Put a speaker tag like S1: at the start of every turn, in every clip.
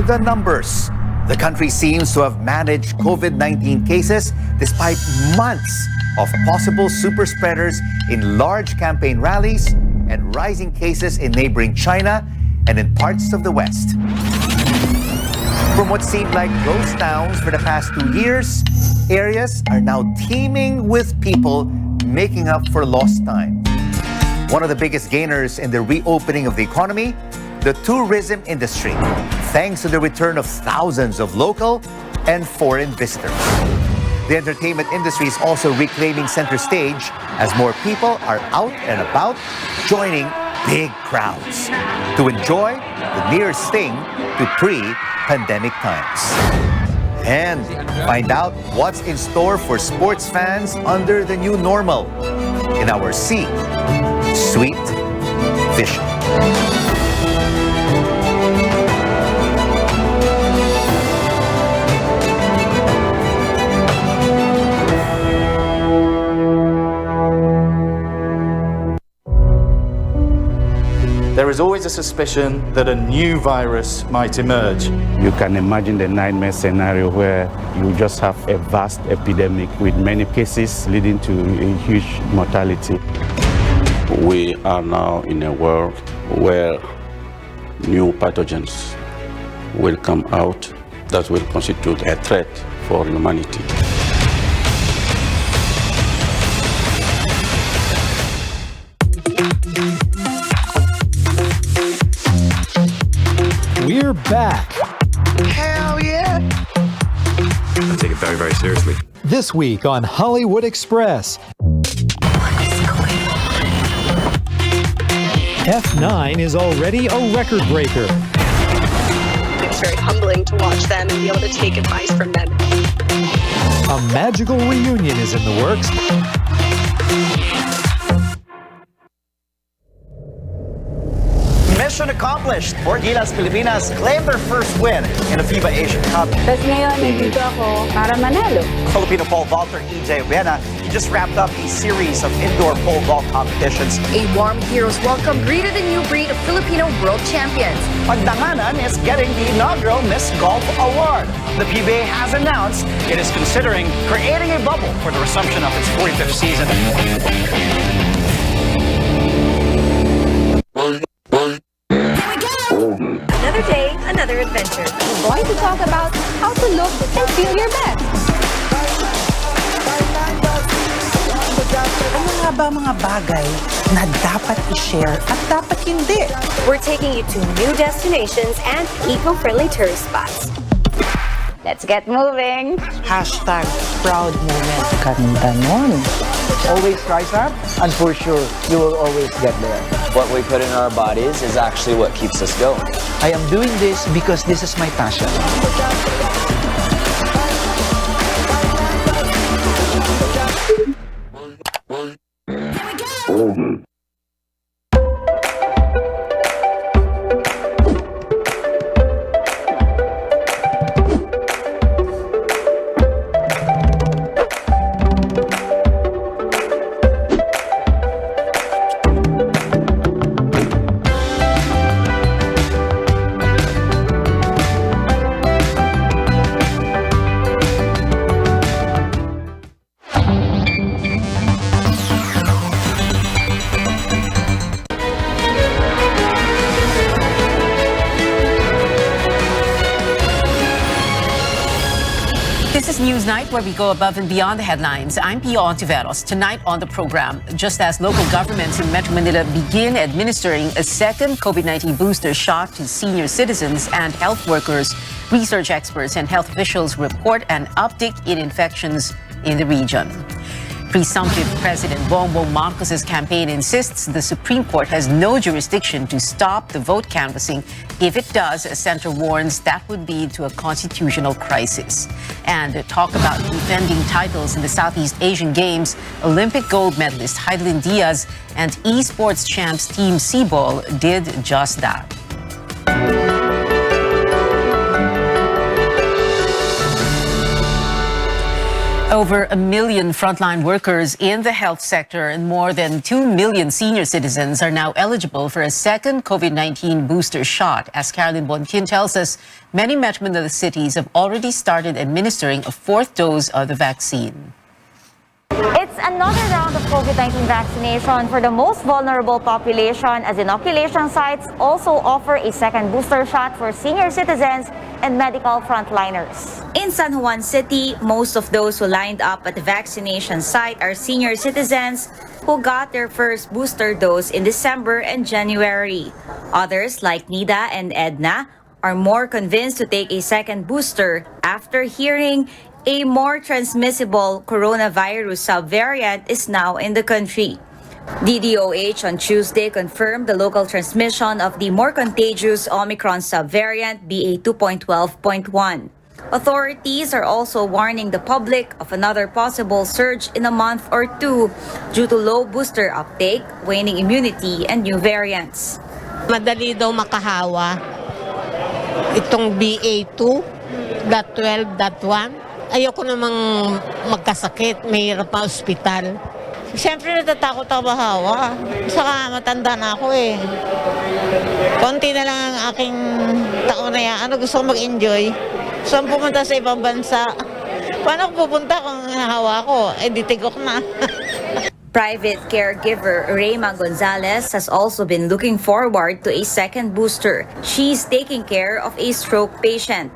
S1: the numbers. The country seems to have managed COVID-19 cases despite months of possible super spreaders in large campaign rallies and rising cases in neighboring China and in parts of the West. From what seemed like ghost towns for the past 2 years, areas are now teeming with people making up for lost time. One of the biggest gainers in the reopening of the economy, the tourism industry, thanks to the return of thousands of local and foreign visitors. The entertainment industry is also reclaiming center stage as more people are out and about, joining big crowds to enjoy the nearest thing to pre-pandemic times. And find out what's in store for sports fans under the new normal in our C Suite Vision.
S2: There is always a suspicion that a new virus might emerge.
S3: You can imagine the nightmare scenario where you just have a vast epidemic with many cases leading to a huge mortality.
S4: We are now in a world where new pathogens will come out that will constitute a threat for humanity.
S5: We're back.
S6: Hell yeah!
S7: I take it very, very seriously.
S5: This week on Hollywood Express. F9 is already a record breaker.
S8: It's very humbling to watch them and be able to take advice from them.
S5: A magical reunion is in the works.
S6: Mission accomplished. 4 Gilas Pilipinas claimed their first win in the FIBA Asian Cup.
S9: Tapos ngayon, nandito ako para manalo.
S6: Filipino pole vaulter EJ Rena just wrapped up a series of indoor pole vault competitions.
S10: A warm hero's welcome greeted the new breed of Filipino world champions.
S6: Pagdanganan is getting the inaugural Miss Golf Award. The PBA has announced it is considering creating a bubble for the resumption of its 45th season.
S10: Another day, another adventure.
S9: We're going to talk about how to look and feel your best.
S11: Ano nga ba mga bagay na dapat i-share at dapat hindi?
S10: We're taking you to new destinations and eco-friendly tourist spots.
S9: Let's get moving.
S11: Hashtag proud moment.
S12: Ganda nun. Always rise up, and for sure, you will always get there.
S13: What we put in our bodies is actually what keeps us going.
S12: I am doing this because this is my passion.
S14: Newsnight, where we go above and beyond the headlines. I'm Pio Ontiveros. Tonight on the program, just as local governments in Metro Manila begin administering a second COVID-19 booster shot to senior citizens and health workers, research experts and health officials report an uptick in infections in the region. Presumptive President Bongbong Marcos's campaign insists the Supreme Court has no jurisdiction to stop the vote canvassing. If it does, a center warns that would lead to a constitutional crisis. And talk about defending titles in the Southeast Asian Games, Olympic gold medalist Heidelin Diaz and esports champs Team Cebol did just that. Over 1 million frontline workers in the health sector and more than 2 million senior citizens are now eligible for a second COVID-19 booster shot. As Carolyn Bonkin tells us, many Metro Manila cities have already started administering a fourth dose of the vaccine.
S15: It's another round of COVID-19 vaccination for the most vulnerable population, as inoculation sites also offer a second booster shot for senior citizens and medical frontliners.
S16: In San Juan City, most of those who lined up at the vaccination site are senior citizens who got their first booster dose in December and January. Others, like Nida and Edna, are more convinced to take a second booster after hearing a more transmissible coronavirus subvariant is now in the country. DDOH on Tuesday confirmed the local transmission of the more contagious Omicron subvariant BA2.12.1. Authorities are also warning the public of another possible surge in a month or two due to low booster uptake, waning immunity, and new variants.
S17: Madali daw makahawa itong BA2.12.1. Ayoko namang magkasakit, mahirap pa ospital. Siyempre natatakot ako mahawa. Saka matanda na ako eh. Konti na lang ang aking taon na yan. Gusto ko mag-enjoy. Gusto ko pumunta sa ibang bansa. Paano ko pupunta kung nahawa ko? Ditigok na.
S16: Private caregiver Rayma Gonzalez has also been looking forward to a second booster. She's taking care of a stroke patient.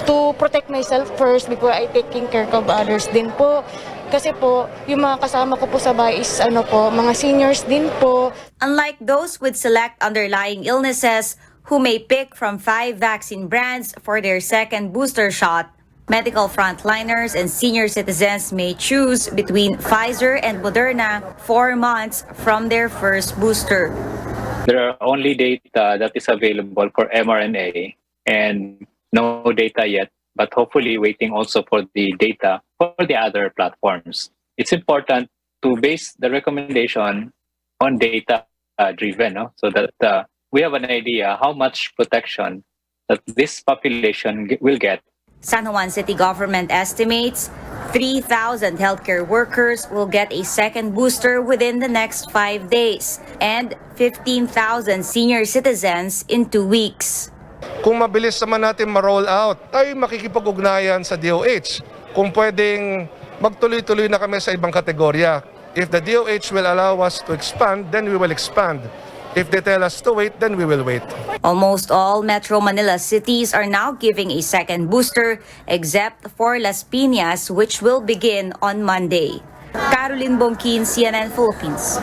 S18: To protect myself first before I taking care of others din po. Kasi po, yung mga kasama ko po sa bahay is mga seniors din po.
S16: Unlike those with select underlying illnesses who may pick from 5 vaccine brands for their second booster shot, medical frontliners and senior citizens may choose between Pfizer and Moderna 4 months from their first booster.
S19: There are only data that is available for mRNA and no data yet, but hopefully waiting also for the data for the other platforms. It's important to base the recommendation on data driven, so that we have an idea how much protection that this population will get.
S16: San Juan City government estimates 3,000 healthcare workers will get a second booster within the next 5 days and 15,000 senior citizens in 2 weeks.
S20: Kung mabilis naman natin ma-roll out, ay makikipag-ugnayan sa DOH. Kung pwedeng magtuloy-tuloy na kami sa ibang kategorya. If the DOH will allow us to expand, then we will expand. If they tell us to wait, then we will wait.
S16: Almost all Metro Manila cities are now giving a second booster, except for Las Piñas, which will begin on Monday. Carolyn Bonkin, CNN Philippines.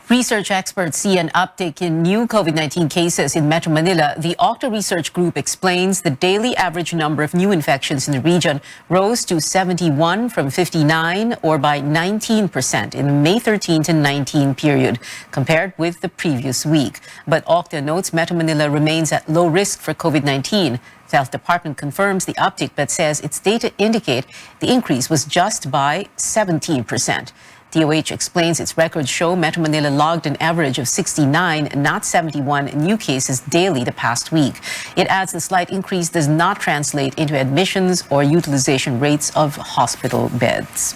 S14: Research experts see an uptick in new COVID-19 cases in Metro Manila. The Octa Research Group explains the daily average number of new infections in the region rose to 71 from 59, or by 19% in the May 13 to 19 period, compared with the previous week. But Octa notes Metro Manila remains at low risk for COVID-19. The Health Department confirms the uptick but says its data indicate the increase was just by 17%. DOH explains its records show Metro Manila logged an average of 69, not 71 new cases daily the past week. It adds the slight increase does not translate into admissions or utilization rates of hospital beds.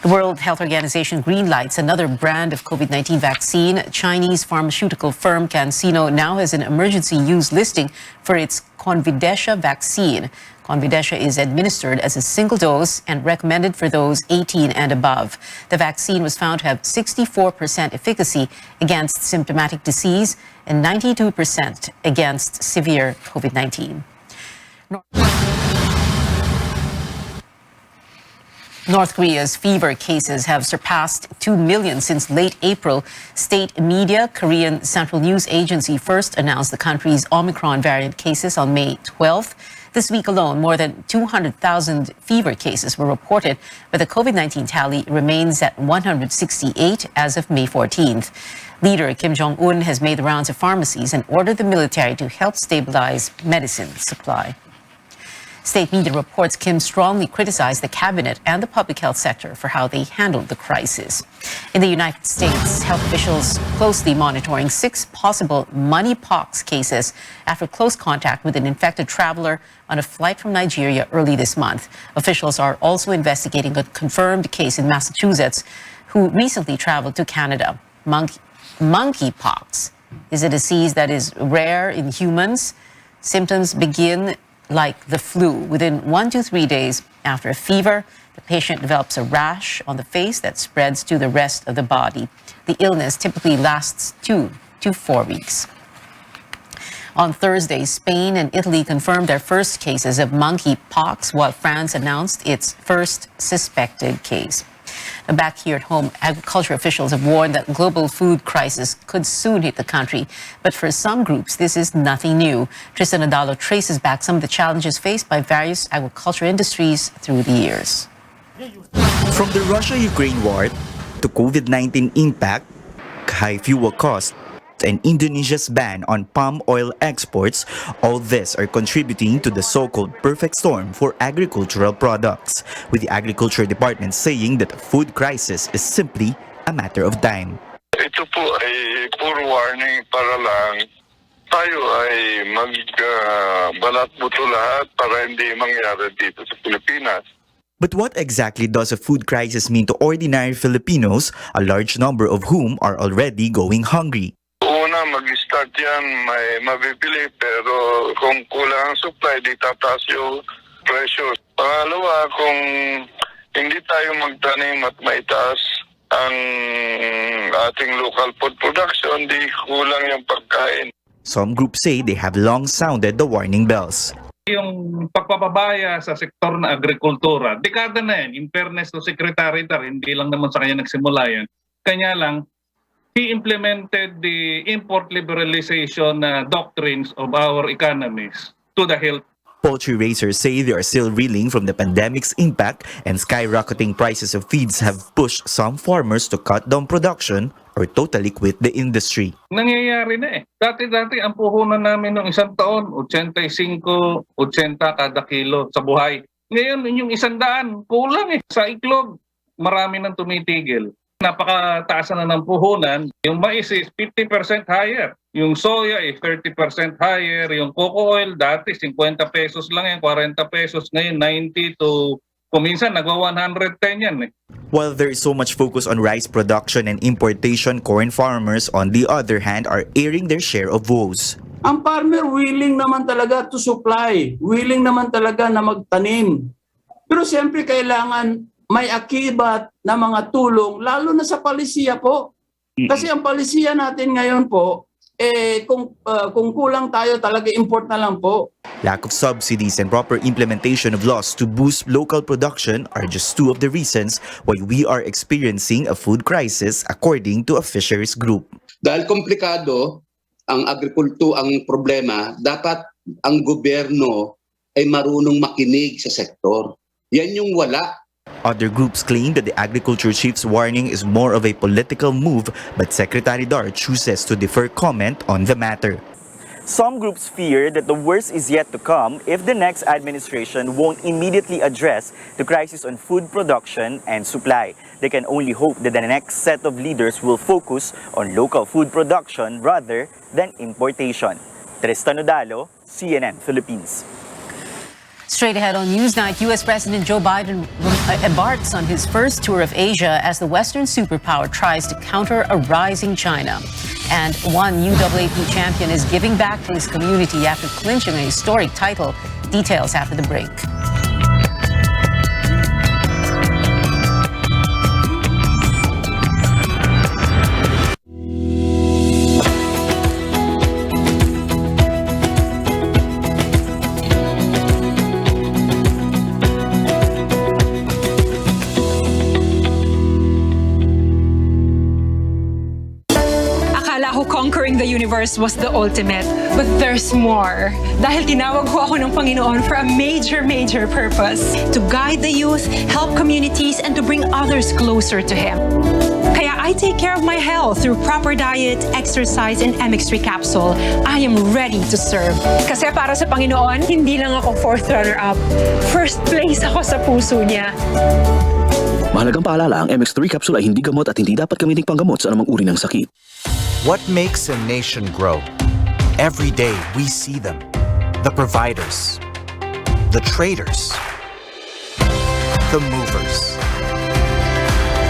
S14: The World Health Organization greenlights another brand of COVID-19 vaccine. Chinese pharmaceutical firm CanSino now has an emergency use listing for its Convidecia vaccine. Convidecia is administered as a single dose and recommended for those 18 and above. The vaccine was found to have 64% efficacy against symptomatic disease and 92% against severe COVID-19. North Korea's fever cases have surpassed 2 million since late April. State media, Korean Central News Agency, first announced the country's Omicron variant cases on May 12th. This week alone, more than 200,000 fever cases were reported, but the COVID-19 tally remains at 168 as of May 14th. Leader Kim Jong-un has made the rounds of pharmacies and ordered the military to help stabilize medicine supply. State media reports Kim strongly criticized the cabinet and the public health sector for how they handled the crisis. In the United States, health officials closely monitoring 6 possible monkeypox cases after close contact with an infected traveler on a flight from Nigeria early this month. Officials are also investigating a confirmed case in Massachusetts who recently traveled to Canada. Monkeypox is a disease that is rare in humans. Symptoms begin like the flu. Within 1 to 3 days after a fever, the patient develops a rash on the face that spreads to the rest of the body. The illness typically lasts 2 to 4 weeks. On Thursday, Spain and Italy confirmed their first cases of monkeypox, while France announced its first suspected case. And back here at home, agriculture officials have warned that global food crisis could soon hit the country. But for some groups, this is nothing new. Tristan Adalo traces back some of the challenges faced by various agriculture industries through the years.
S21: From the Russia-Ukraine war to COVID-19 impact, high fuel costs, and Indonesia's ban on palm oil exports, all this are contributing to the so-called perfect storm for agricultural products, with the Agriculture Department saying that the food crisis is simply a matter of time.
S22: Ito po ay puro warning para lang tayo ay magbalat buto lahat para hindi mangyari dito sa Pilipinas.
S21: But what exactly does a food crisis mean to ordinary Filipinos, a large number of whom are already going hungry?
S22: Una, mag-start yan, may mabibili, pero kung kulang ang supply, di tataas yung presyo. Pangalawa, kung hindi tayo magtanim at maitaas ang ating local food production, di kulang yung pagkain.
S21: Some groups say they have long sounded the warning bells.
S23: Yung pagpapabaya sa sektor na agrikultura, dekada na yan. In fairness to Secretary Tar, hindi lang naman sa kanya nagsimula yan. Kanya lang, he implemented the import liberalization doctrines of our economies to the health.
S21: Poultry raisers say they are still reeling from the pandemic's impact, and skyrocketing prices of feeds have pushed some farmers to cut down production or totally quit the industry.
S23: Nangyayari na eh. Dati-dati ang puhunan namin ng isang taon, 85, 80 kada kilo sa buhay. Ngayon, yung 100, kulang eh. Sa iklog, marami nang tumitigil. Napakataas na ng puhunan. Yung mais is 50% higher. Yung soya is 30% higher. Yung cocoa oil dati 50 pesos lang yan, 40 pesos. Ngayon 90 to kuminsan nagwa 110 yan eh.
S21: While there is so much focus on rice production and importation, corn farmers on the other hand are airing their share of woes.
S24: Ang farmer willing naman talaga to supply, willing naman talaga na magtanim. Pero siyempre kailangan may akibat na mga tulong, lalo na sa palisiya po. Kasi ang palisiya natin ngayon po, kung kulang tayo talaga import na lang po.
S21: Lack of subsidies and proper implementation of laws to boost local production are just two of the reasons why we are experiencing a food crisis, according to a fisheries group.
S25: Dahil komplikado ang ang problema, dapat ang gobyerno ay marunong makinig sa sektor. Yan yung wala.
S21: Other groups claim that the agriculture chief's warning is more of a political move, but Secretary Dar chooses to defer comment on the matter.
S26: Some groups fear that the worst is yet to come if the next administration won't immediately address the crisis on food production and supply. They can only hope that the next set of leaders will focus on local food production rather than importation. Tristan Odalo, CNN Philippines.
S14: Straight ahead on Newsnight, U.S. President Joe Biden embarks on his first tour of Asia as the Western superpower tries to counter a rising China. And one UAAP champion is giving back to his community after clinching a historic title. Details after the break.
S27: Conquering the universe
S1: universe was the ultimate, but there's more. Dahil tinawag ko ako ng Panginoon for a major purpose. To guide the youth, help communities, and to bring others closer to Him. Kaya I take care of my health through proper diet, exercise, and MX3 capsule. I am ready to serve. Kasi para sa Panginoon, hindi lang ako 4th runner-up. First place ako sa puso niya.
S2: Mahalagang paalala, ang MX3 capsule ay hindi gamot at hindi dapat gamiting panggamot sa anumang uri ng sakit.
S3: What makes a nation grow? Every day we see them. The providers, the traders, the movers,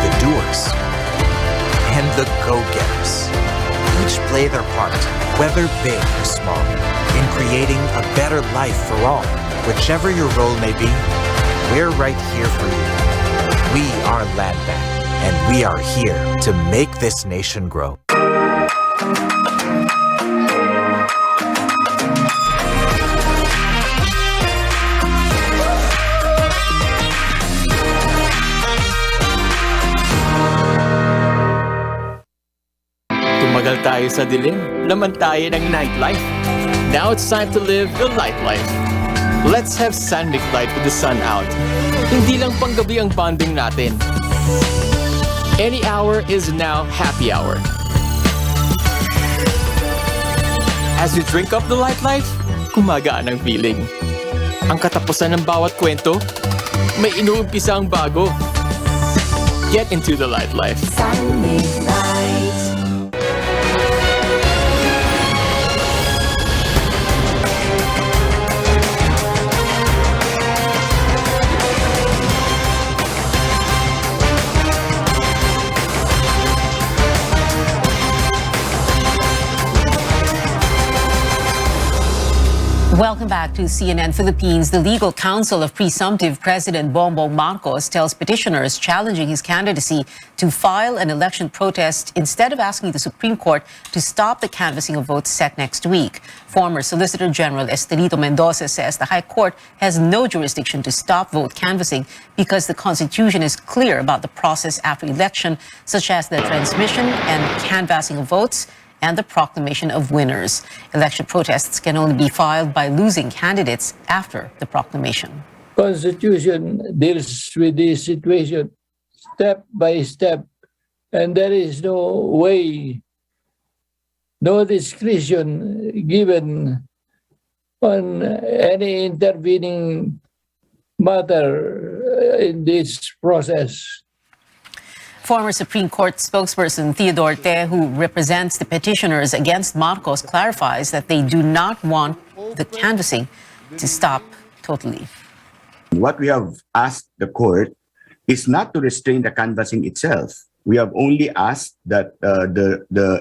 S3: the doers, and the go-getters. Each play their part, whether big or small, in creating a better life for all. Whichever your role may be, we're right here for you. We are Land Bank, and we are here to make this nation grow.
S4: Tumagal tayo sa dilim, laman tayo ng nightlife. Now it's time to live the light life. Let's have San Mig Light with the sun out. Hindi lang panggabi ang bonding natin. Any hour is now happy hour. As you drink up the light life, kumagaan ang feeling. Ang katapusan ng bawat kwento, may inuumpisa ang bago. Get into the light life.
S7: San Mig Light.
S14: Welcome back to CNN Philippines. The legal counsel of presumptive President Bongbong Marcos tells petitioners challenging his candidacy to file an election protest instead of asking the Supreme Court to stop the canvassing of votes set next week. Former Solicitor General Estelito Mendoza says the High Court has no jurisdiction to stop vote canvassing because the Constitution is clear about the process after election, such as the transmission and canvassing of votes and the proclamation of winners. Election protests can only be filed by losing candidates after the proclamation.
S8: Constitution deals with this situation step by step, and there is no way, no discretion given on any intervening matter in this process.
S14: Former Supreme Court spokesperson Theodore Te, who represents the petitioners against Marcos, clarifies that they do not want the canvassing to stop totally.
S27: What we have asked the court is not to restrain the canvassing itself. We have only asked that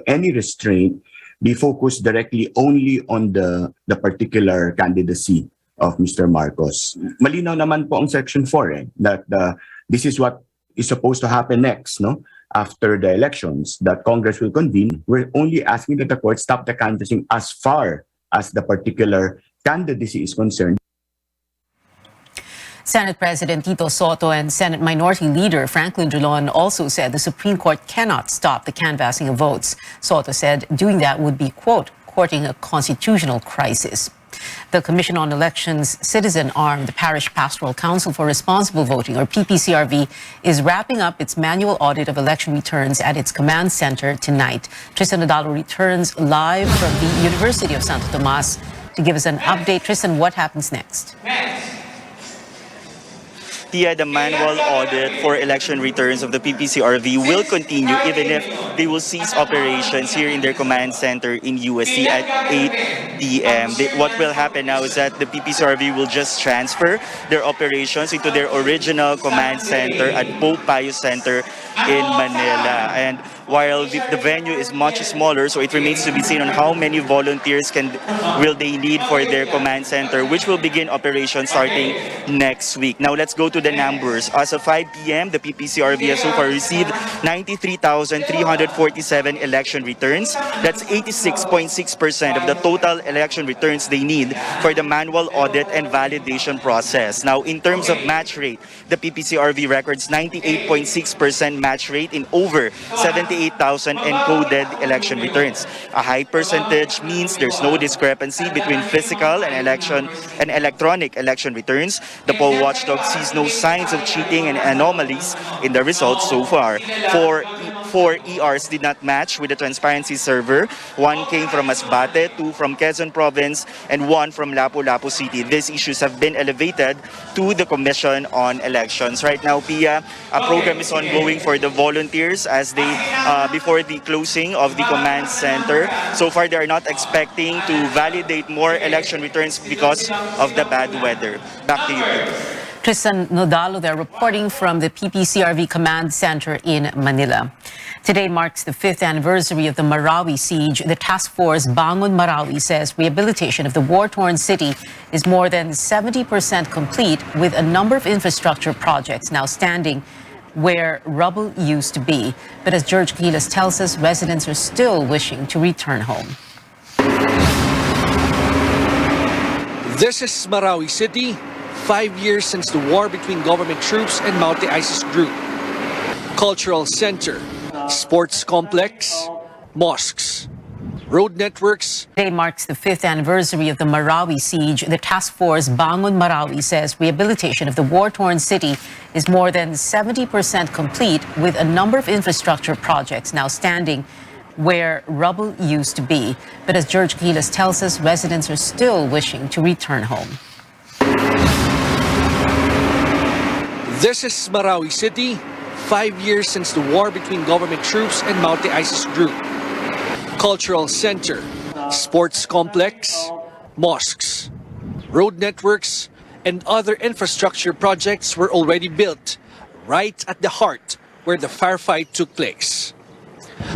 S27: any restraint be focused directly only on the particular candidacy of Mr. Marcos. Malinaw naman po ang Section 4 that this is what is supposed to happen next, no? After the elections that Congress will convene. We're only asking that the court stop the canvassing as far as the particular candidacy is concerned.
S14: Senate President Tito Soto and Senate Minority Leader Franklin Drilon also said the Supreme Court cannot stop the canvassing of votes. Soto said doing that would be, quote, courting a constitutional crisis. The Commission on Elections citizen arm, the Parish Pastoral Council for Responsible Voting, or PPCRV, is wrapping up its manual audit of election returns at its command center tonight. Tristan Nadalo returns live from the University of Santo Tomas to give us an update. Tristan, what happens next?
S26: Tia, the manual audit for election returns of the PPCRV will continue even if they will cease operations here in their command center in USC at 8 p.m. What will happen now is that the PPCRV will just transfer their operations into their original command center at Pope Pius Center in Manila. And while the venue is much smaller, so it remains to be seen on how many volunteers will they need for their command center, which will begin operations starting next week. Now let's go to into the numbers. As of 5 p.m., the PPCRV has so far received 93,347 election returns. That's 86.6% of the total election returns they need for the manual audit and validation process. Now, in terms of match rate, the PPCRV records 98.6% match rate in over 78,000 encoded election returns. A high percentage means there's no discrepancy between physical and electronic election returns. The poll watchdog sees no signs of cheating and anomalies in the results so far. Four ERs did not match with the transparency server. One came from Masbate, two from Quezon Province, and one from Lapu-Lapu City. These issues have been elevated to the Commission on Elections. Right now, Pia, a program is ongoing for the volunteers as they before the closing of the command center. So far, they are not expecting to validate more election returns because of the bad weather. Back to you, Pia.
S14: Tristan Nodalo there reporting from the PPCRV Command Center in Manila. Today marks the 5th anniversary of the Marawi siege. The task force Bangon Marawi says rehabilitation of the war-torn city is more than 70% complete, with a number of infrastructure projects now standing where rubble used to be. But as George Quiles tells us, residents are still wishing to return home.
S5: This is Marawi City, 5 years since the war between government troops and multi-ISIS group. Cultural center, sports complex, mosques, road networks.
S14: Today marks the 5th anniversary of the Marawi siege. The task force Bangon Marawi says rehabilitation of the war-torn city is more than 70% complete, with a number of infrastructure projects now standing where rubble used to be. But as George Quiles tells us, residents are still wishing to return home.
S5: This is Marawi City, 5 years since the war between government troops and multi-ISIS group. Cultural center, sports complex, mosques, road networks, and other infrastructure projects were already built right at the heart where the firefight took place.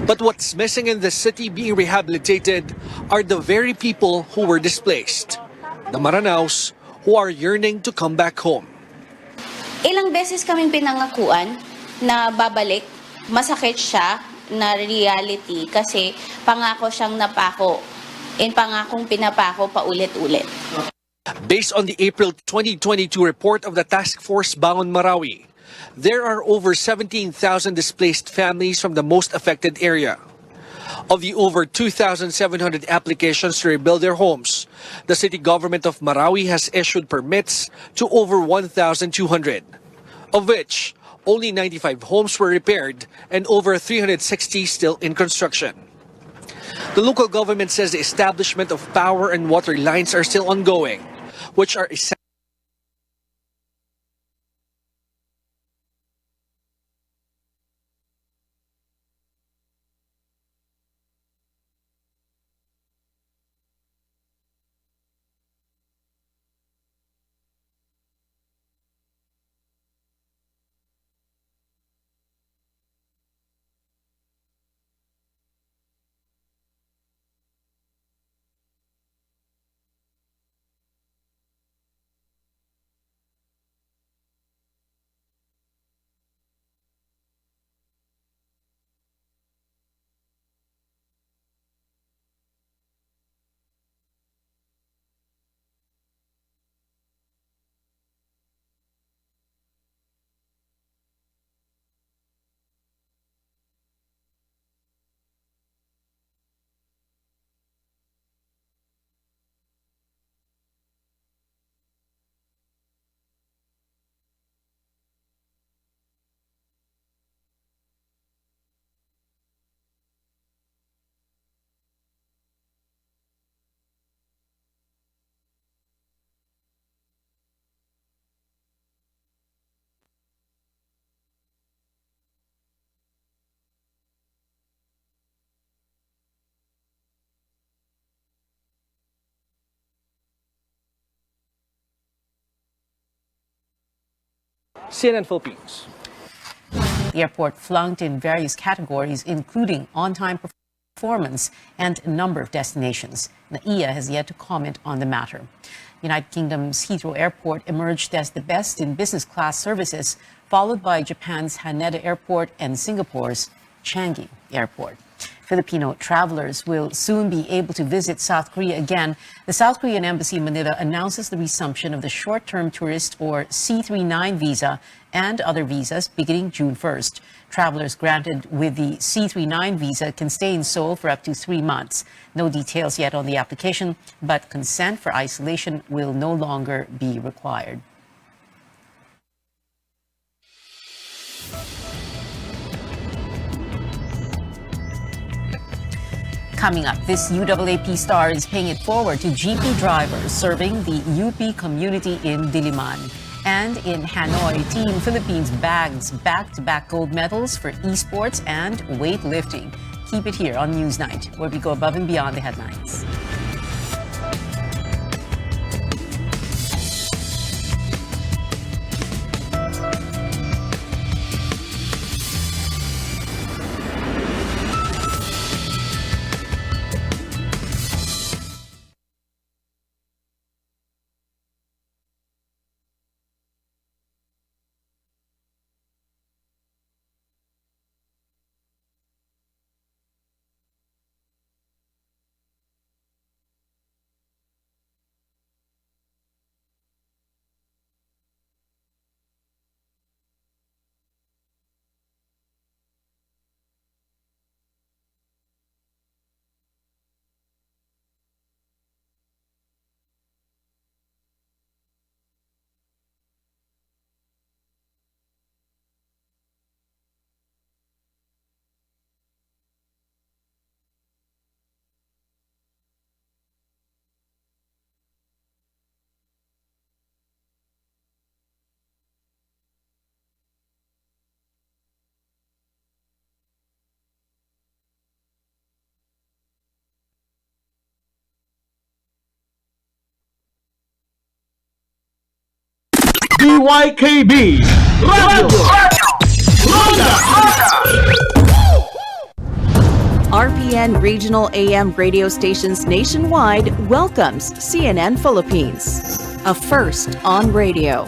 S5: But what's missing in the city being rehabilitated are the very people who were displaced, the Maranaos who are yearning to come back home.
S6: Ilang beses kaming pinangakuan na babalik, masakit siya na reality kasi pangako siyang napako and pangakong pinapako paulit-ulit.
S5: Based on the April 2022 report of the Task Force Bangon Marawi, there are over 17,000 displaced families from the most affected area. Of the over 2,700 applications to rebuild their homes, the city government of Marawi has issued permits to over 1,200, of which only 95 homes were repaired and over 360 still in construction. The local government says the establishment of power and water lines are still ongoing, which are essential. CNN Philippines.
S14: The airport flunked in various categories, including on-time performance. performance and number of destinations. NAIA has yet to comment on the matter. United Kingdom's Heathrow Airport emerged as the best in business class services, followed by Japan's Haneda Airport and Singapore's Changi Airport. Filipino travelers will soon be able to visit South Korea again. The South Korean Embassy in Manila announces the resumption of the short-term tourist or C39 visa and other visas beginning June 1st. Travelers granted with the C39 visa can stay in Seoul for up to 3 months. No details yet on the application, but consent for isolation will no longer be required. Coming up, this UAAP star is paying it forward to GP drivers serving the UP community in Diliman. And in Hanoi, Team Philippines bags back-to-back gold medals for esports and weightlifting. Keep it here on Newsnight, where we go above and beyond the headlines.
S9: DYKB Radio Ronda.
S10: RPN Regional AM radio stations nationwide welcomes CNN Philippines, a first on radio.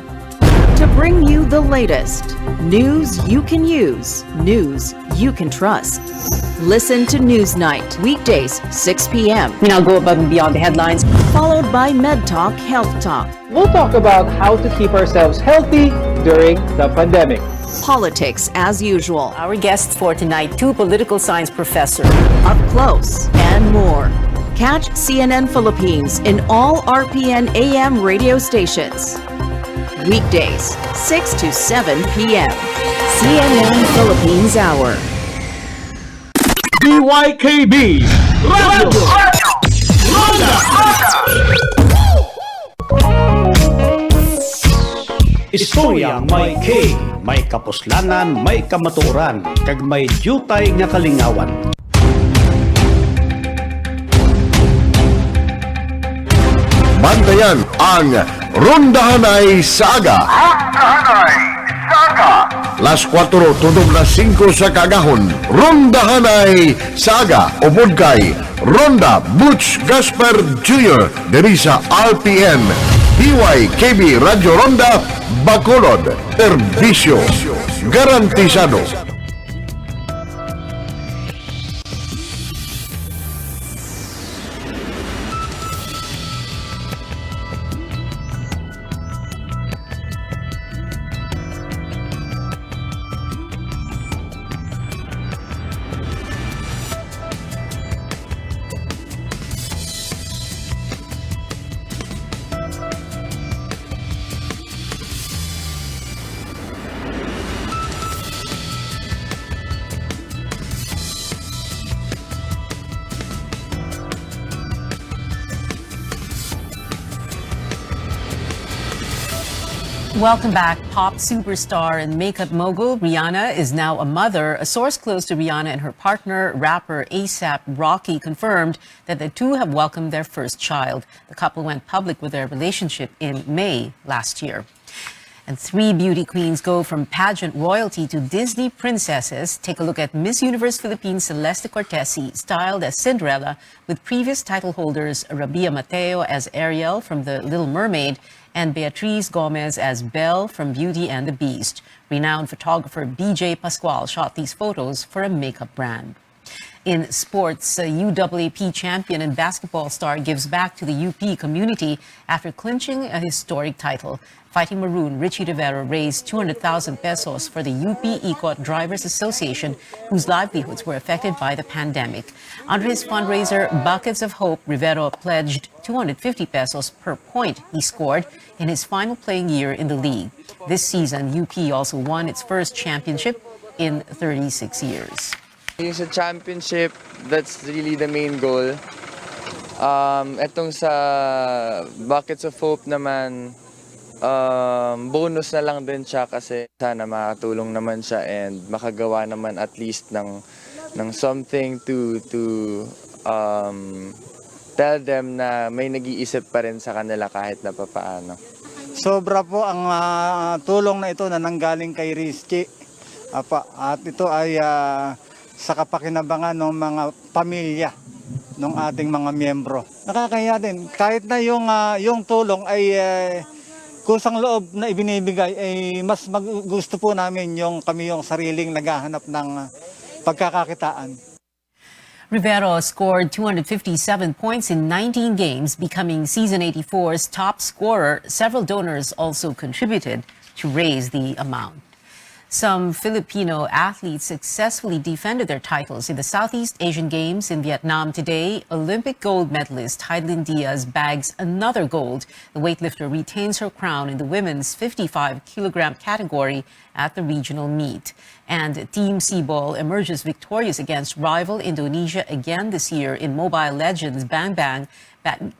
S10: To bring you the latest news you can use, news you can trust. Listen to Newsnight, weekdays, 6 p.m.
S14: We now go above and beyond the headlines.
S10: Followed by Med Talk, Health Talk.
S11: We'll talk about how to keep ourselves healthy during the pandemic.
S10: Politics as usual.
S14: Our guests for tonight, 2 political science professors.
S10: Up close and more. Catch CNN Philippines in all RPN AM radio stations. Weekdays, 6 to 7 p.m. CNN Philippines Hour.
S9: DYKB Radio Ronda.
S12: Istoryang may K, may kapuslanan, may kamatuoran, kag may jutay nga kalingawan.
S13: Bantayan ang Rondahanay Saga. Las 4 tunog na 5 sa kagahon. Rondahanay Saga. Upod kay Ronda Butch Gasper Jr. diri sa RPN DYKB Radio Ronda Bacolod. Serbisyo garantisado.
S14: Welcome back. Pop superstar and makeup mogul Rihanna is now a mother. A source close to Rihanna and her partner, rapper A$AP Rocky, confirmed that the two have welcomed their first child. The couple went public with their relationship in May last year. And 3 beauty queens go from pageant royalty to Disney princesses. Take a look at Miss Universe Philippines Celeste Cortesi, styled as Cinderella, with previous title holders Rabia Mateo as Ariel from The Little Mermaid and Beatriz Gomez as Belle from Beauty and the Beast. Renowned photographer BJ Pascual shot these photos for a makeup brand. In sports, UAAP champion and basketball star gives back to the UP community after clinching a historic title. Fighting Maroon Richie Rivero raised 200,000 pesos for the UP Ikot Drivers Association, whose livelihoods were affected by the pandemic. Under his fundraiser, Buckets of Hope, Rivero pledged 250 pesos per point he scored in his final playing year in the league. This season, UP also won its first championship in 36 years.
S15: Yung sa championship, that's really the main goal. Etong sa Buckets of Hope naman, bonus na lang din siya kasi sana makatulong naman siya and makagawa naman at least ng something to tell them na may nag-iisip pa rin sa kanila kahit na papaano.
S16: Sobra po ang tulong na ito na nanggaling kay Rizky. At ito ay sa kapakinabangan ng mga pamilya ng ating mga miyembro. Nakakaya din, kahit na yung tulong ay kusang loob na ibinibigay, ay mas gusto po namin kami yung sariling naghahanap ng pagkakakitaan.
S14: Rivero scored 257 points in 19 games, becoming Season 84's top scorer. Several donors also contributed to raise the amount. Some Filipino athletes successfully defended their titles in the Southeast Asian Games in Vietnam today. Olympic gold medalist Heidelin Diaz bags another gold. The weightlifter retains her crown in the women's 55-kilogram category at the regional meet. And Team Cebol emerges victorious against rival Indonesia again this year in Mobile Legends Bang Bang,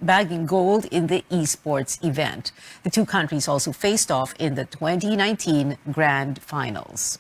S14: bagging gold in the esports event. The two countries also faced off in the 2019 Grand Finals.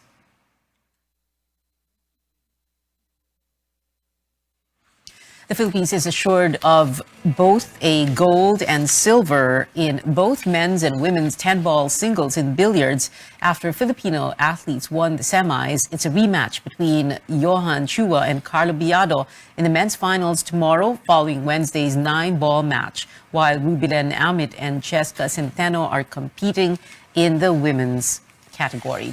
S14: The Philippines is assured of both a gold and silver in both men's and women's 10-ball singles in billiards after Filipino athletes won the semis. It's a rematch between Johan Chua and Carlo Biado in the men's finals tomorrow following Wednesday's 9-ball match, while Rubilen Amit and Cheska Centeno are competing in the women's category.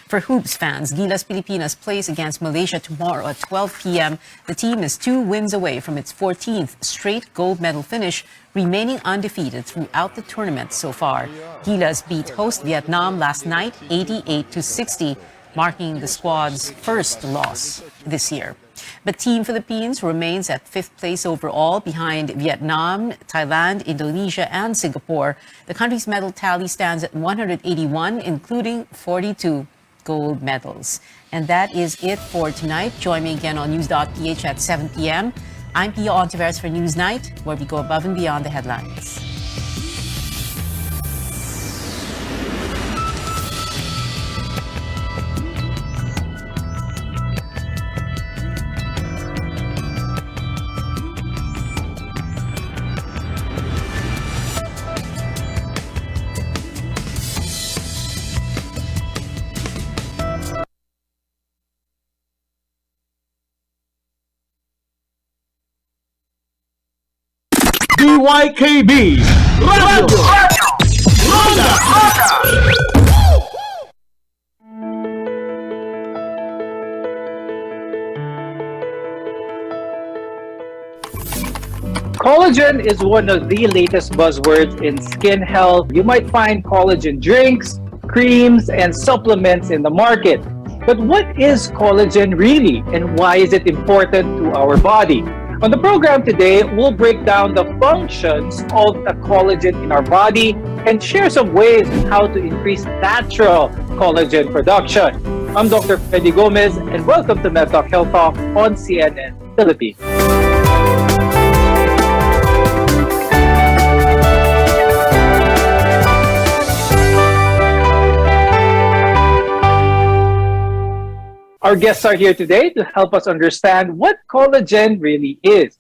S14: For hoops fans, Gilas Pilipinas plays against Malaysia tomorrow at 12 p.m. The team is 2 wins away from its 14th straight gold medal finish, remaining undefeated throughout the tournament so far. Gilas beat host Vietnam last night 88-60, marking the squad's first loss this year. But Team Philippines remains at 5th place overall behind Vietnam, Thailand, Indonesia, and Singapore. The country's medal tally stands at 181, including 42 gold medals. And that is it for tonight. Join me again on News.ph at 7 p.m. I'm Pia Ontiveros for Newsnight, where we go above and beyond the headlines.
S9: DYKB Radio Ronda.
S11: Collagen is one of the latest buzzwords in skin health. You might find collagen drinks, creams, and supplements in the market. But what is collagen really, and why is it important to our body? On the program today, we'll break down the functions of the collagen in our body and share some ways on how to increase natural collagen production. I'm Dr. Freddy Gomez, and welcome to MedTalk Health Talk on CNN Philippines. Our guests are here today to help us understand what collagen really is.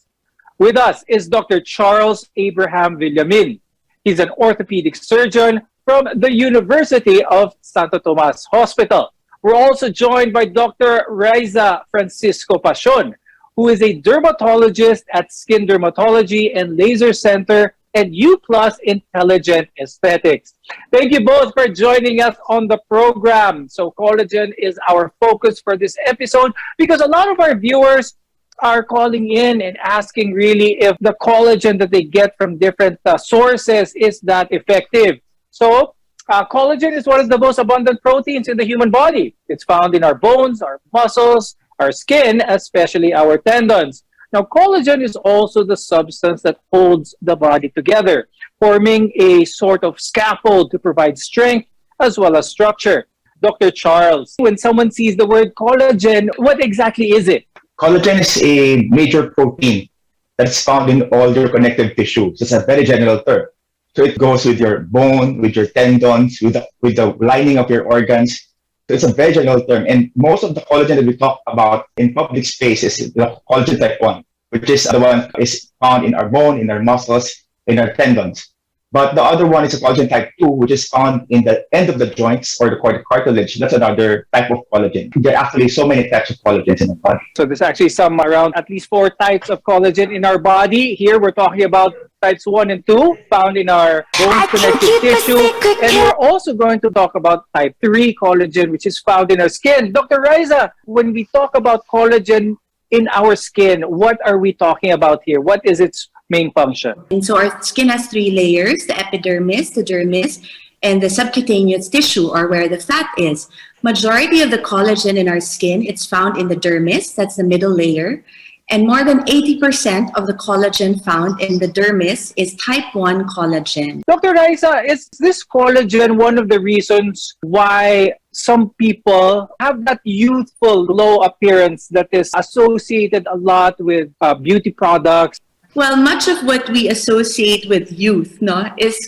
S11: With us is Dr. Charles Abraham Villamin. He's an orthopedic surgeon, from the University of Santo Tomas Hospital. We're also joined by Dr. Raiza Francisco Pacion, who is a dermatologist at Skin Dermatology and Laser Center and U+ Intelligent Aesthetics. Thank you both for joining us on the program. So collagen is our focus for this episode because a lot of our viewers are calling in and asking really if the collagen that they get from different sources is that effective. So collagen is one of the most abundant proteins in the human body. It's found in our bones, our muscles, our skin, especially our tendons. Now, collagen is also the substance that holds the body together, forming a sort of scaffold to provide strength as well as structure. Dr. Charles, when someone sees the word collagen, what exactly is it?
S17: Collagen is a major protein that's found in all your connective tissues. It's a very general term. So it goes with your bone, with your tendons, with the lining of your organs. So it's a very general term. And most of the collagen that we talk about in public space is the collagen type 1, which is the one is found in our bone, in our muscles, in our tendons. But the other one is a collagen type 2, which is found in the end of the joints or the cartilage. That's another type of collagen. There are actually so many types of collagens in the body.
S11: So there's actually some around at least 4 types of collagen in our body. Here we're talking about types 1 and 2 found in our bone connective tissue. And we're also going to talk about type 3 collagen, which is found in our skin. Dr. Raiza, when we talk about collagen in our skin, what are we talking about here? What is its main function?
S18: And so our skin has 3 layers: the epidermis, the dermis, and the subcutaneous tissue, or where the fat is. Majority of the collagen in our skin, it's found in the dermis, that's the middle layer. And more than 80% of the collagen found in the dermis is type 1 collagen.
S11: Dr. Raiza, is this collagen one of the reasons why some people have that youthful glow appearance that is associated a lot with beauty products?
S18: Well, much of what we associate with youth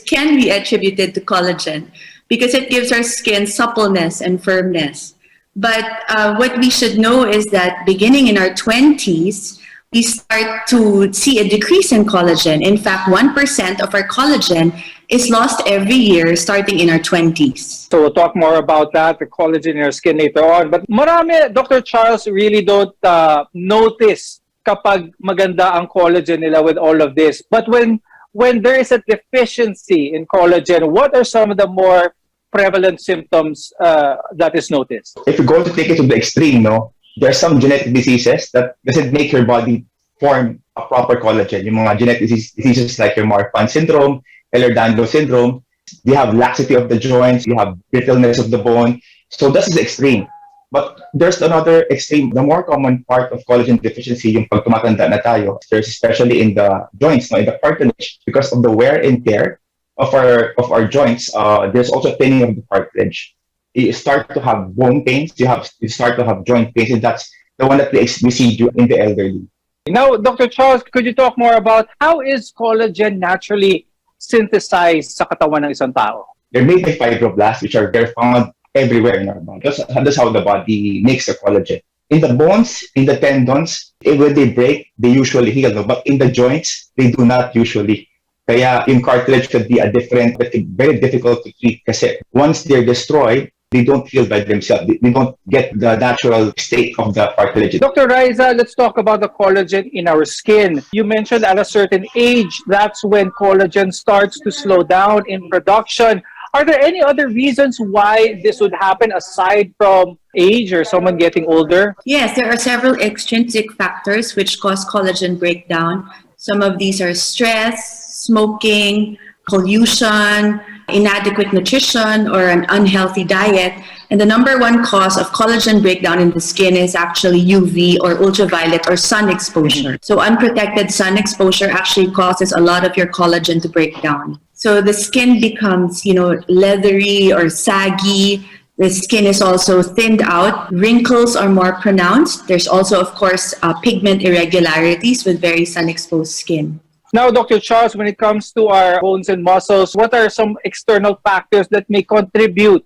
S18: can be attributed to collagen because it gives our skin suppleness and firmness. But what we should know is that beginning in our 20s, we start to see a decrease in collagen. In fact, 1% of our collagen is lost every year starting in our 20s.
S11: So we'll talk more about that, the collagen in our skin later on. But marami, Dr. Charles, really don't notice kapag maganda ang collagen nila with all of this. But when there is a deficiency in collagen, what are some of the more prevalent symptoms that is noticed?
S17: If you're going to take it to the extreme, there are some genetic diseases that doesn't make your body form a proper collagen. Yung mga genetic diseases like your Marfan syndrome, Ehlers-Danlos syndrome, you have laxity of the joints, you have brittleness of the bone. So this is extreme. But there's another extreme. The more common part of collagen deficiency, yung pag tumatanda na tayo, there's especially in the joints, in the cartilage, because of the wear and tear of our joints. There's also thinning of the cartilage. You start to have bone pains. You start to have joint pains, and that's the one that we see in the elderly.
S11: Now, Dr. Charles, could you talk more about how is collagen naturally synthesized sa katawan ng isang tao?
S17: They're made by fibroblasts, which are found everywhere in our body. That's how the body makes the collagen. In the bones, in the tendons, when they break, they usually heal. But in the joints, they do not usually. Kaya yung cartilage could be very difficult to treat kasi once they're destroyed, they don't heal by themselves. They don't get the natural state of the cartilage.
S11: Dr. Raiza, let's talk about the collagen in our skin. You mentioned at a certain age, that's when collagen starts to slow down in production. Are there any other reasons why this would happen aside from age or someone getting older?
S18: Yes, there are several extrinsic factors which cause collagen breakdown. Some of these are stress, smoking, pollution, inadequate nutrition, or an unhealthy diet. And the number one cause of collagen breakdown in the skin is actually UV or ultraviolet or sun exposure. So unprotected sun exposure actually causes a lot of your collagen to break down. So the skin becomes, leathery or saggy. The skin is also thinned out. Wrinkles are more pronounced. There's also, of course, pigment irregularities with very sun-exposed skin.
S11: Now, Dr. Charles, when it comes to our bones and muscles, what are some external factors that may contribute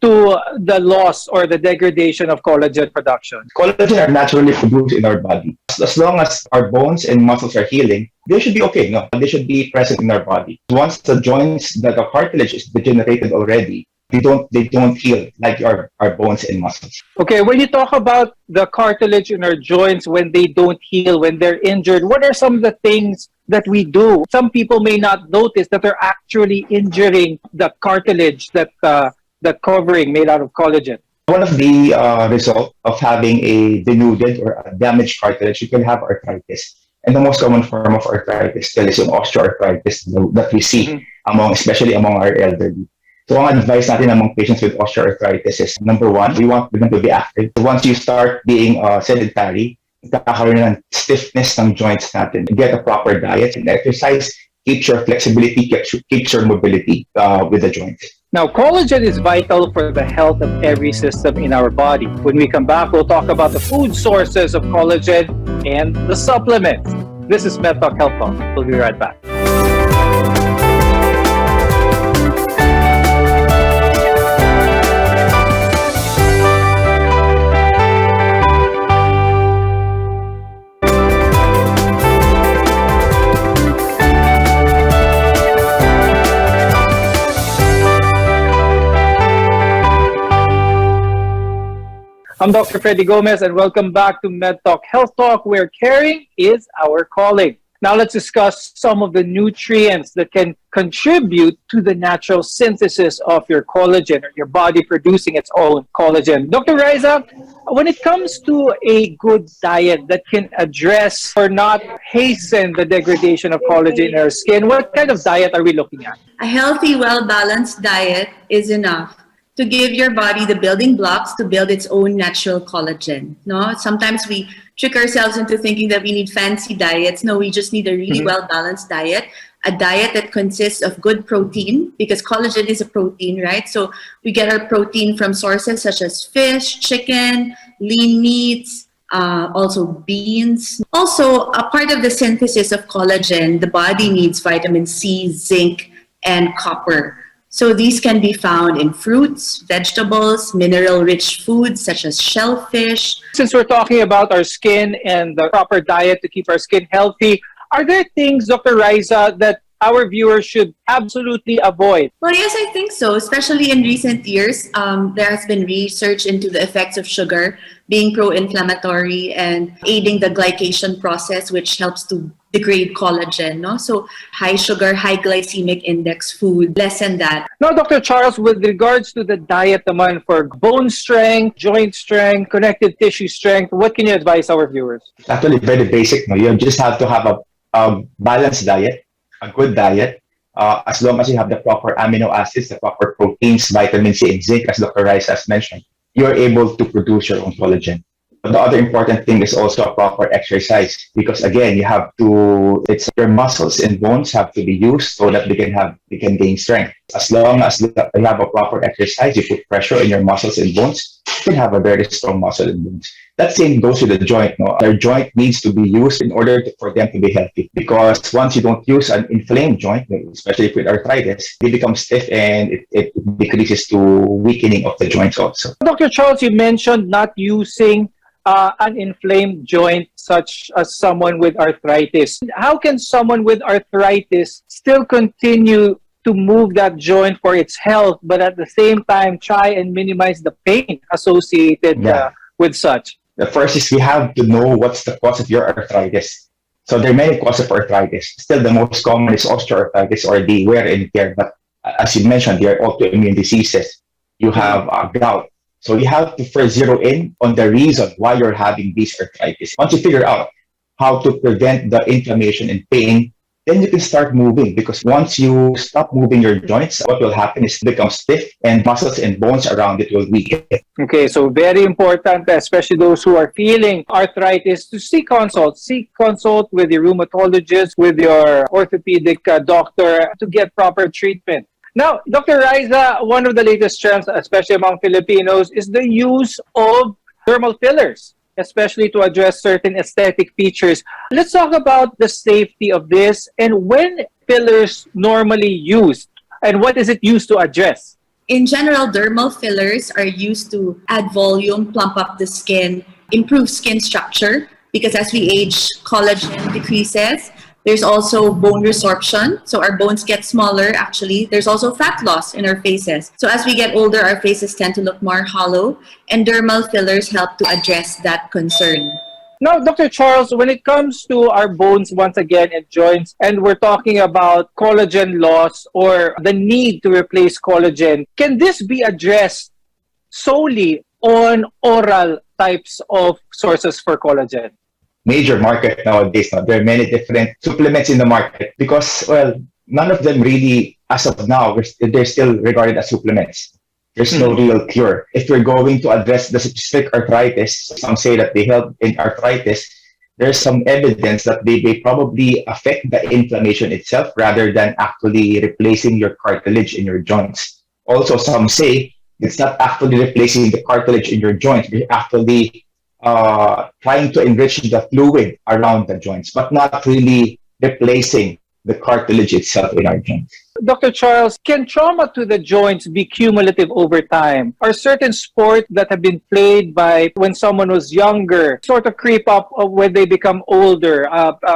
S11: to the loss or the degradation of collagen production?
S17: Collagen are naturally produced in our body. As long as our bones and muscles are healing, they should be okay. No, they should be present in our body. Once the joints, the cartilage is degenerated already, they don't heal like our bones and muscles.
S11: Okay, when you talk about the cartilage in our joints when they don't heal, when they're injured, what are some of the things that we do? Some people may not notice that they're actually injuring the cartilage, that covering made out of collagen.
S17: One of the results of having a denuded or a damaged cartilage, you can have arthritis. And the most common form of arthritis still is yung osteoarthritis that we see especially among our elderly. So ang advice natin among patients with osteoarthritis is, number one, we want them to be active. So once you start being sedentary, kakaroon ng stiffness ng joints natin. Get a proper diet and exercise, keeps your flexibility, keeps your mobility with the joints.
S11: Now, collagen is vital for the health of every system in our body. When we come back, we'll talk about the food sources of collagen and the supplements. This is MedTalk Health Talk. We'll be right back. I'm Dr. Freddy Gomez, and welcome back to MedTalk Health Talk, where caring is our calling. Now let's discuss some of the nutrients that can contribute to the natural synthesis of your collagen, or your body producing its own collagen. Dr. Raiza, when it comes to a good diet that can address or not hasten the degradation of collagen in our skin, what kind of diet are we looking at?
S18: A healthy, well-balanced diet is enough to give your body the building blocks to build its own natural collagen. No, sometimes we trick ourselves into thinking that we need fancy diets. No, we just need a really well-balanced diet, a diet that consists of good protein, because collagen is a protein, right? So we get our protein from sources such as fish, chicken, lean meats, also beans. Also, a part of the synthesis of collagen, the body needs vitamin C, zinc, and copper. So these can be found in fruits, vegetables, mineral-rich foods such as shellfish.
S11: Since we're talking about our skin and the proper diet to keep our skin healthy, are there things, Dr. Raiza, that our viewers should absolutely avoid?
S18: Well, yes, I think so. Especially in recent years, there has been research into the effects of sugar being pro-inflammatory and aiding the glycation process, which helps to degrade collagen. No? So high sugar, high glycemic index food, lessen that.
S11: Now, Dr. Charles, with regards to the diet naman for bone strength, joint strength, connective tissue strength, what can you advise our viewers?
S17: Actually, very basic. No? You just have to have a balanced diet, a good diet, as long as you have the proper amino acids, the proper proteins, vitamin C and zinc, as Dr. Rice has mentioned, you're able to produce your own collagen. But the other important thing is also a proper exercise, because again, it's your muscles and bones have to be used so that they can gain strength. As long as you have a proper exercise, you put pressure in your muscles and bones, you can have a very strong muscle and bones. That same goes with the joint. No? Their joint needs to be used in order for them to be healthy. Because once you don't use an inflamed joint, especially with arthritis, they become stiff and it decreases to weakening of the joints also.
S11: Dr. Charles, you mentioned not using an inflamed joint such as someone with arthritis. How can someone with arthritis still continue to move that joint for its health, but at the same time try and minimize the pain associated with such?
S17: The first is we have to know what's the cause of your arthritis. So there are many causes of arthritis. Still, the most common is osteoarthritis or the wear and tear. But as you mentioned, there are autoimmune diseases. You have gout. So you have to first zero in on the reason why you're having this arthritis. Once you figure out how to prevent the inflammation and pain, then you can start moving, because once you stop moving your joints, what will happen is they become stiff and muscles and bones around it will weaken.
S11: Okay, so very important, especially those who are feeling arthritis, to seek consult. Seek consult with your rheumatologist, with your orthopedic doctor to get proper treatment. Now, Dr. Raiza, one of the latest trends, especially among Filipinos, is the use of dermal fillers, especially to address certain aesthetic features. Let's talk about the safety of this and when fillers normally used and what is it used to address?
S18: In general, dermal fillers are used to add volume, plump up the skin, improve skin structure, because as we age, collagen decreases. There's also bone resorption, so our bones get smaller actually. There's also fat loss in our faces. So as we get older, our faces tend to look more hollow, and dermal fillers help to address that concern.
S11: Now, Dr. Charles, when it comes to our bones, once again, and joints, and we're talking about collagen loss or the need to replace collagen, can this be addressed solely on oral types of sources for collagen?
S17: Major market nowadays. There are many different supplements in the market because, well, none of them really, as of now, they're still regarded as supplements. There's no real cure. If we're going to address the specific arthritis, some say that they help in arthritis, there's some evidence that they may probably affect the inflammation itself rather than actually replacing your cartilage in your joints. Also, some say it's not actually replacing the cartilage in your joints, you're actually trying to enrich the fluid around the joints, but not really replacing the cartilage itself in our joints.
S11: Dr. Charles, can trauma to the joints be cumulative over time? Are certain sports that have been played by when someone was younger sort of creep up when they become older?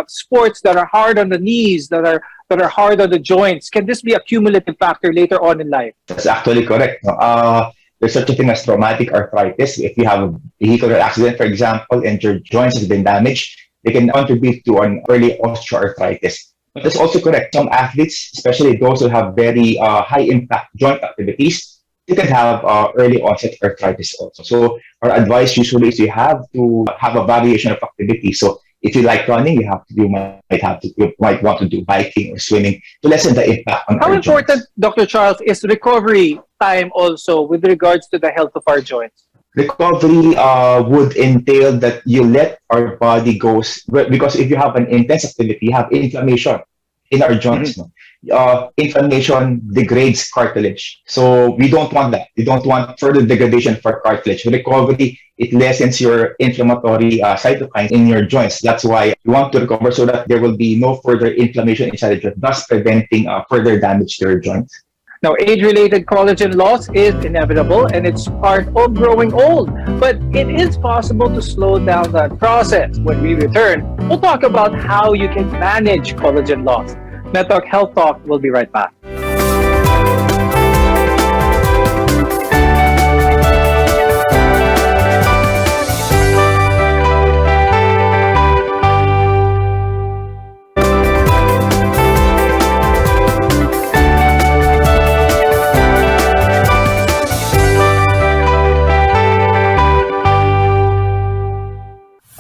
S11: Sports that are hard on the knees, that are hard on the joints, can this be a cumulative factor later on in life?
S17: That's actually correct. There's such a thing as traumatic arthritis. If you have a vehicular accident, for example, and your joints have been damaged, they can contribute to an early osteoarthritis. But that's also correct. Some athletes, especially those who have very high impact joint activities, they can have early onset arthritis also. So our advice usually is you have to have a variation of activity. So if you like running, you might want to do biking or swimming to lessen the impact on
S11: How
S17: our
S11: important,
S17: joints.
S11: Dr. Charles, is recovery time also with regards to the health of our joints?
S17: Recovery would entail that you let our body go, because if you have an intense activity, you have inflammation in our joints. Inflammation degrades cartilage. So we don't want that. We don't want further degradation for cartilage. Recovery, it lessens your inflammatory cytokines in your joints. That's why you want to recover so that there will be no further inflammation inside the joint, thus preventing further damage to your joints.
S11: Now, age-related collagen loss is inevitable and it's part of growing old, but it is possible to slow down that process. When we return, we'll talk about how you can manage collagen loss. NetTalk Health Talk will be right back.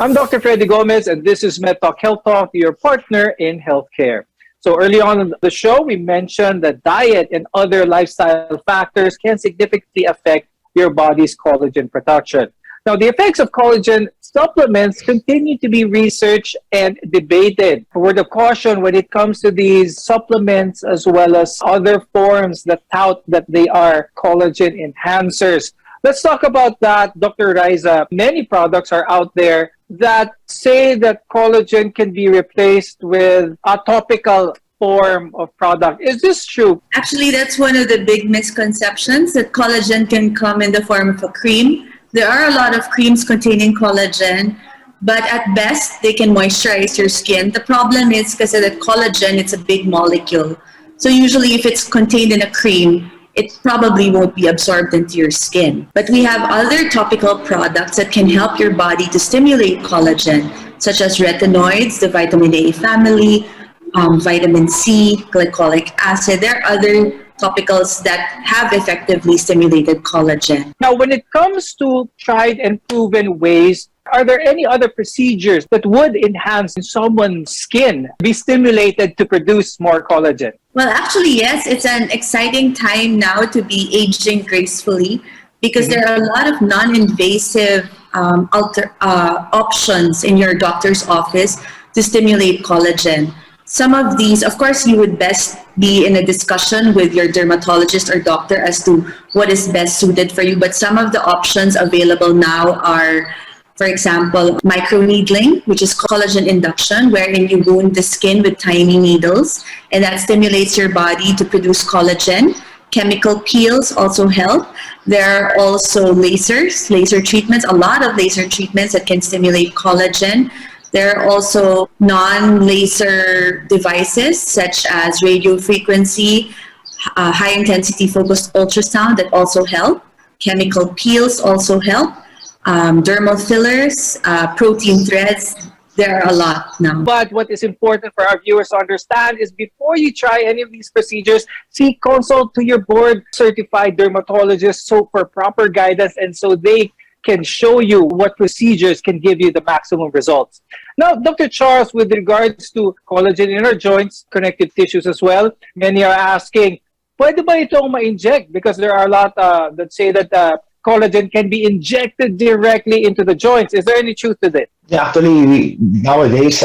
S11: I'm Dr. Freddy Gomez, and this is MedTalk Health Talk, your partner in healthcare. So early on in the show, we mentioned that diet and other lifestyle factors can significantly affect your body's collagen production. Now, the effects of collagen supplements continue to be researched and debated. A word of caution when it comes to these supplements as well as other forms that tout that they are collagen enhancers. Let's talk about that, Dr. Riza. Many products are out there that say that collagen can be replaced with a topical form of product. Is this true?
S18: Actually, that's one of the big misconceptions, that collagen can come in the form of a cream. There are a lot of creams containing collagen, but at best, they can moisturize your skin. The problem is because of that collagen, it's a big molecule. So usually if it's contained in a cream, it probably won't be absorbed into your skin. But we have other topical products that can help your body to stimulate collagen, such as retinoids, the vitamin A family, vitamin C, glycolic acid. There are other topicals that have effectively stimulated collagen.
S11: Now, when it comes to tried and proven ways, are there any other procedures that would enhance someone's skin, be stimulated to produce more collagen?
S18: Well, actually, yes, it's an exciting time now to be aging gracefully because there are a lot of non-invasive options in your doctor's office to stimulate collagen. Some of these, of course, you would best be in a discussion with your dermatologist or doctor as to what is best suited for you. But some of the options available now are, for example, microneedling, which is collagen induction, wherein you wound the skin with tiny needles, and that stimulates your body to produce collagen. Chemical peels also help. There are also laser treatments, a lot of laser treatments that can stimulate collagen. There are also non-laser devices such as radio frequency, high-intensity focused ultrasound that also help. Chemical peels also help. Dermal fillers, protein threads. There are a lot now.
S11: But what is important for our viewers to understand is before you try any of these procedures, consult to your board-certified dermatologist for proper guidance and so they can show you what procedures can give you the maximum results. Now, Dr. Charles, with regards to collagen in our joints, connective tissues as well, many are asking, pwede ba itong ma-inject? Because there are a lot that say that collagen can be injected directly into the joints. Is there any truth to this?
S17: Yeah, actually, nowadays,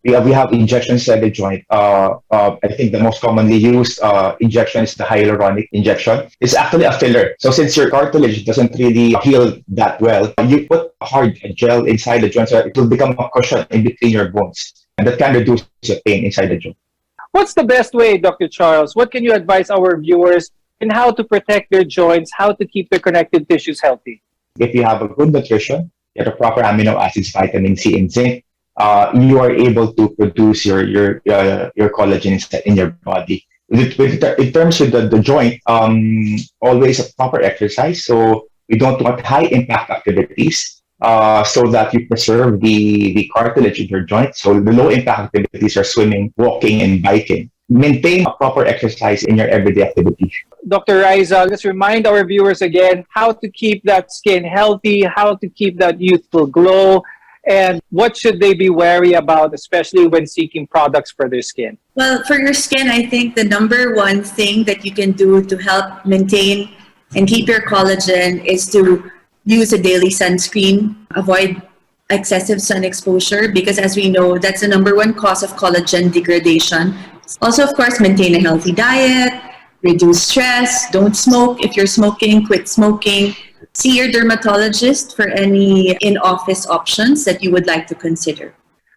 S17: we have injections at the joint. I think the most commonly used injection is the hyaluronic injection. It's actually a filler. So since your cartilage doesn't really heal that well, you put a hard gel inside the joint so it will become a cushion in between your bones. And that can reduce the pain inside the joint.
S11: What's the best way, Dr. Charles? What can you advise our viewers in how to protect their joints, how to keep their connective tissues healthy?
S17: If you have a good nutrition, you have the proper amino acids, vitamin C and zinc, you are able to produce your collagen in your body. In terms of the joint, always a proper exercise. So we don't want high impact activities so that you preserve the cartilage in your joint. So the low impact activities are swimming, walking, and biking. Maintain a proper exercise in your everyday activity.
S11: Dr. Riza, let's remind our viewers again how to keep that skin healthy, how to keep that youthful glow, and what should they be wary about, especially when seeking products for their skin?
S18: Well, for your skin, I think the number one thing that you can do to help maintain and keep your collagen is to use a daily sunscreen, avoid excessive sun exposure, because as we know, that's the number one cause of collagen degradation. Also, of course, maintain a healthy diet, reduce stress, don't smoke. If you're smoking, quit smoking. See your dermatologist for any in-office options that you would like to consider.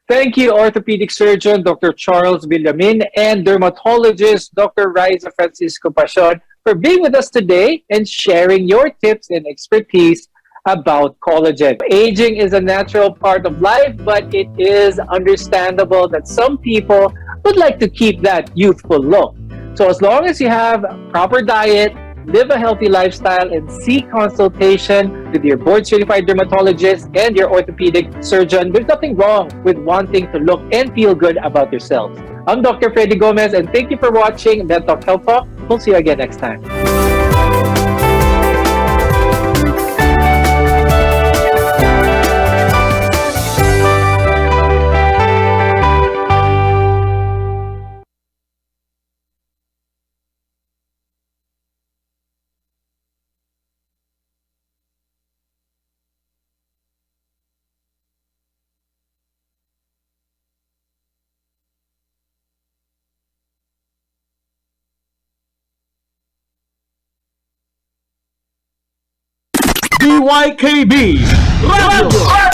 S11: Thank you, orthopedic surgeon Dr. Charles Villamin and dermatologist Dr. Riza Francisco Pacion for being with us today and sharing your tips and expertise about collagen. Aging is a natural part of life, but it is understandable that some people would like to keep that youthful look. So as long as you have a proper diet, live a healthy lifestyle, and seek consultation with your board-certified dermatologist and your orthopedic surgeon, there's nothing wrong with wanting to look and feel good about yourself. I'm Dr. Freddy Gomez, and thank you for watching Med Talk Health Talk. We'll see you again next time.
S9: DYKB Radio.